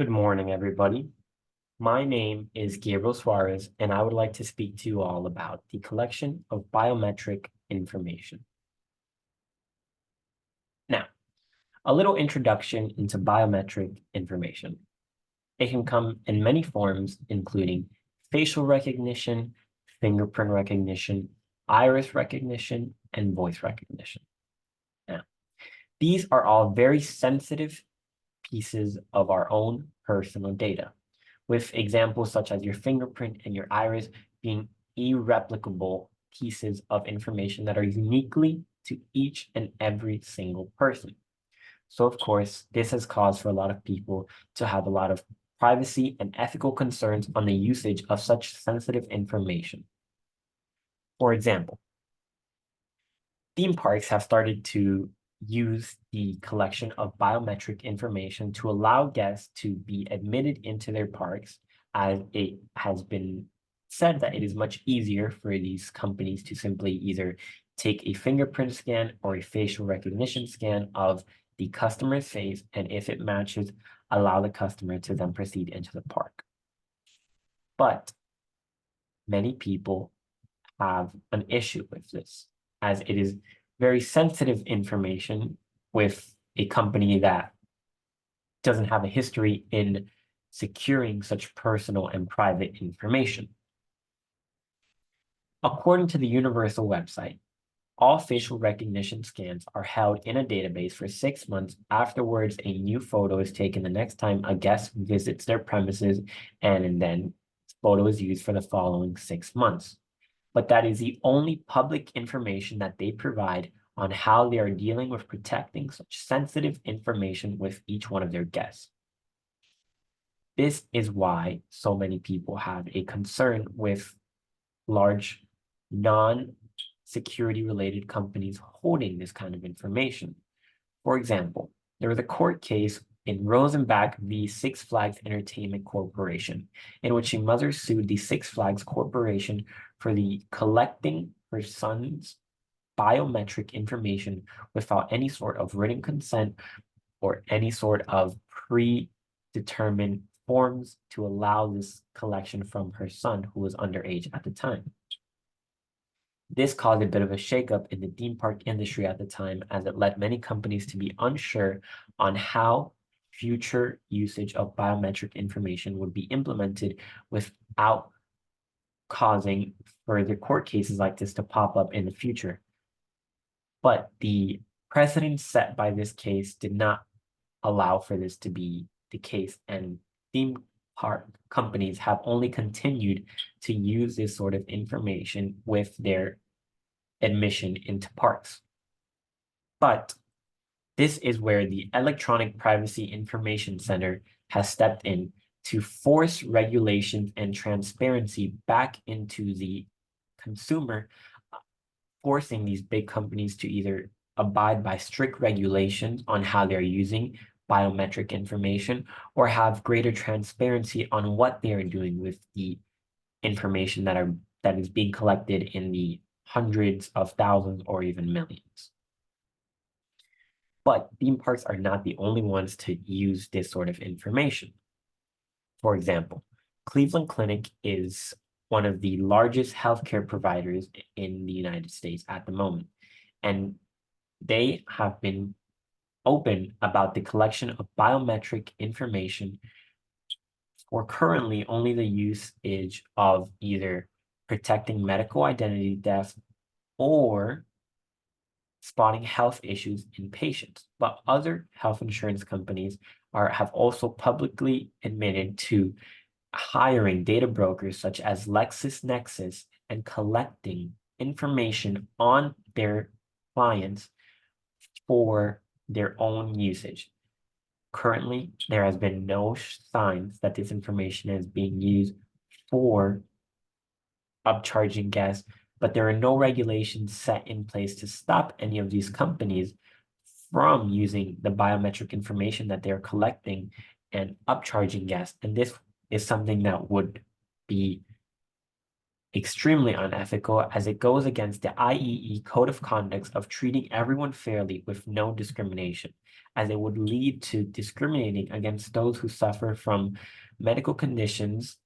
Good morning, everybody. My name is Gabriel Suarez, and I would like to speak to you all about the collection of biometric information. Now, a little introduction into biometric information. It can come in many forms, including facial recognition, fingerprint recognition, iris recognition, and voice recognition. Now, these are all very sensitive pieces of our own personal data, with examples such as your fingerprint and your iris being irreplicable pieces of information that are uniquely to each and every single person. So, of course, this has caused for a lot of people to have a lot of privacy and ethical concerns on the usage of such sensitive information. For example, theme parks have started to use the collection of biometric information to allow guests to be admitted into their parks, as it has been said that it is much easier for these companies to simply either take a fingerprint scan or a facial recognition scan of the customer's face, and if it matches, allow the customer to then proceed into the park. But many people have an issue with this, as it is very sensitive information with a company that doesn't have a history in securing such personal and private information. According to the Universal website, all facial recognition scans are held in a database for 6 months. Afterwards, a new photo is taken the next time a guest visits their premises, and then photo is used for the following 6 months. But that is the only public information that they provide on how they are dealing with protecting such sensitive information with each one of their guests. This is why so many people have a concern with large non-security related companies holding this kind of information. For example, there was a court case in Rosenbach v. Six Flags Entertainment Corporation, in which a mother sued the Six Flags Corporation for the collecting her son's biometric information without any sort of written consent or any sort of predetermined forms to allow this collection from her son, who was underage at the time. This caused a bit of a shakeup in the theme park industry at the time, as it led many companies to be unsure on how future usage of biometric information would be implemented without causing further court cases like this to pop up in the future. But the precedent set by this case did not allow for this to be the case, and theme park companies have only continued to use this sort of information with their admission into parks. But this is where the Electronic Privacy Information Center has stepped in to force regulations and transparency back into the consumer, forcing these big companies to either abide by strict regulations on how they're using biometric information, or have greater transparency on what they are doing with the information that is being collected in the hundreds of thousands or even millions. But theme parks are not the only ones to use this sort of information. For example, Cleveland Clinic is one of the largest healthcare providers in the United States at the moment, and they have been open about the collection of biometric information for currently only the usage of either protecting medical identity theft or spotting health issues in patients. But other health insurance companies have also publicly admitted to hiring data brokers such as LexisNexis and collecting information on their clients for their own usage. Currently, there has been no signs that this information is being used for upcharging guests, but there are no regulations set in place to stop any of these companies from using the biometric information that they're collecting and upcharging guests. And this is something that would be extremely unethical as it goes against the IEE Code of Conduct of treating everyone fairly with no discrimination, as it would lead to discriminating against those who suffer from medical conditions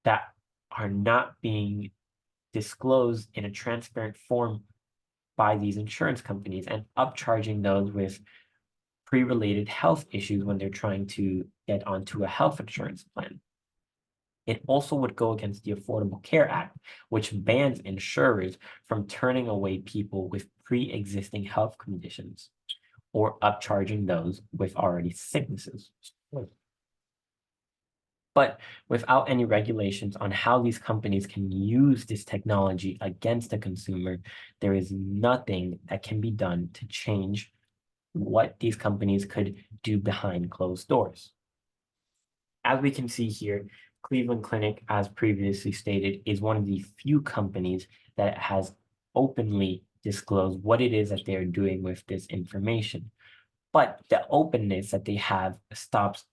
that are not being disclosed in a transparent form by these insurance companies and upcharging those with pre-related health issues when they're trying to get onto a health insurance plan. It also would go against the Affordable Care Act, which bans insurers from turning away people with pre-existing health conditions or upcharging those with already sicknesses. But without any regulations on how these companies can use this technology against the consumer, there is nothing that can be done to change what these companies could do behind closed doors. As we can see here, Cleveland Clinic, as previously stated, is one of the few companies that has openly disclosed what it is that they're doing with this information. But the openness that they have stops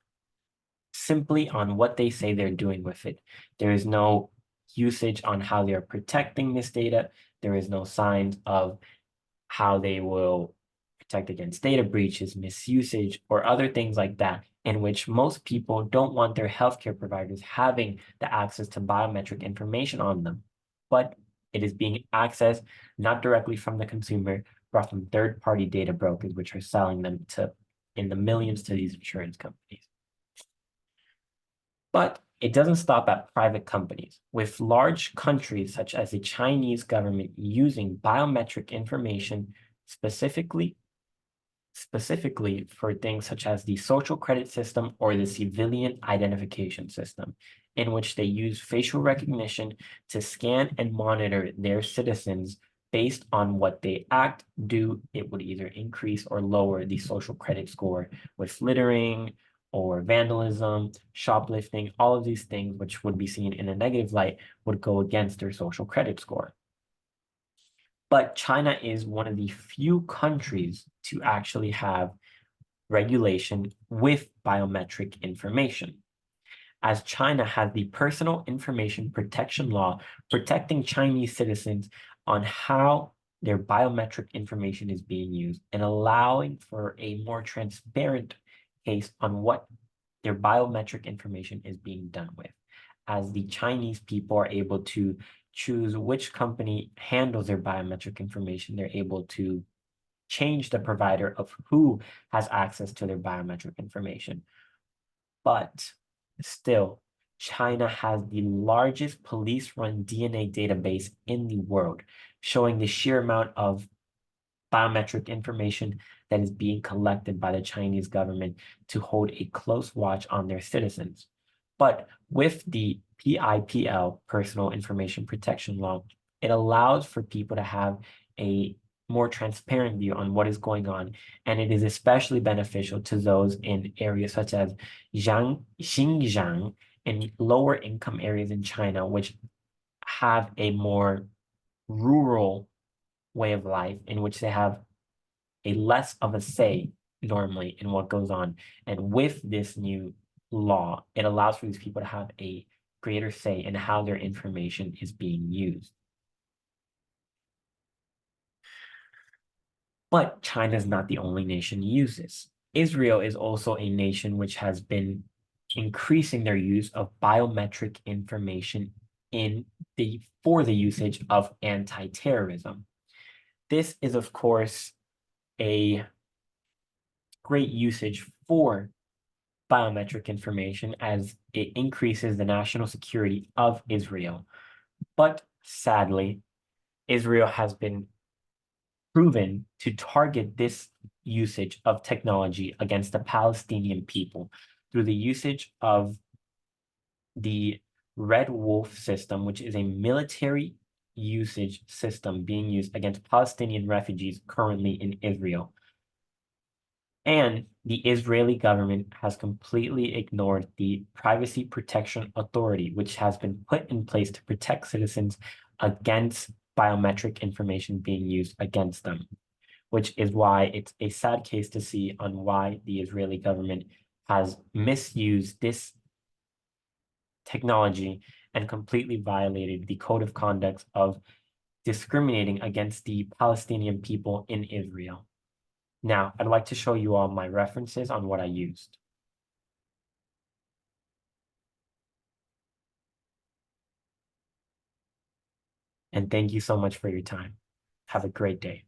simply on what they say they're doing with it. There is no usage on how they're protecting this data. There is no signs of how they will protect against data breaches, misusage, or other things like that, in which most people don't want their healthcare providers having the access to biometric information on them. But it is being accessed not directly from the consumer, but from third-party data brokers, which are selling them in the millions to these insurance companies. But it doesn't stop at private companies, with large countries such as the Chinese government using biometric information specifically for things such as the social credit system or the civilian identification system, in which they use facial recognition to scan and monitor their citizens based on what they act, do. It would either increase or lower the social credit score with littering or vandalism, shoplifting. All of these things, which would be seen in a negative light, would go against their social credit score. But China is one of the few countries to actually have regulation with biometric information, as China has the Personal Information Protection Law protecting Chinese citizens on how their biometric information is being used and allowing for a more transparent case on what their biometric information is being done with, as the Chinese people are able to choose which company handles their biometric information. They're able to change the provider of who has access to their biometric information. But still, China has the largest police-run DNA database in the world, showing the sheer amount of biometric information that is being collected by the Chinese government to hold a close watch on their citizens. But with the PIPL, Personal Information Protection Law, it allows for people to have a more transparent view on what is going on, and it is especially beneficial to those in areas such as Xinjiang and lower income areas in China, which have a more rural way of life in which they have a less of a say normally in what goes on. And with this new law, it allows for these people to have a greater say in how their information is being used. But China is not the only nation to use this. Israel is also a nation which has been increasing their use of biometric information for the usage of anti-terrorism. This is, of course, a great usage for biometric information as it increases the national security of Israel. But sadly, Israel has been proven to target this usage of technology against the Palestinian people through the usage of the Red Wolf system, which is a military usage system being used against Palestinian refugees currently in Israel. And the Israeli government has completely ignored the Privacy Protection Authority, which has been put in place to protect citizens against biometric information being used against them, which is why it's a sad case to see on why the Israeli government has misused this technology and completely violated the code of conduct of discriminating against the Palestinian people in Israel. Now, I'd like to show you all my references on what I used. And thank you so much for your time. Have a great day.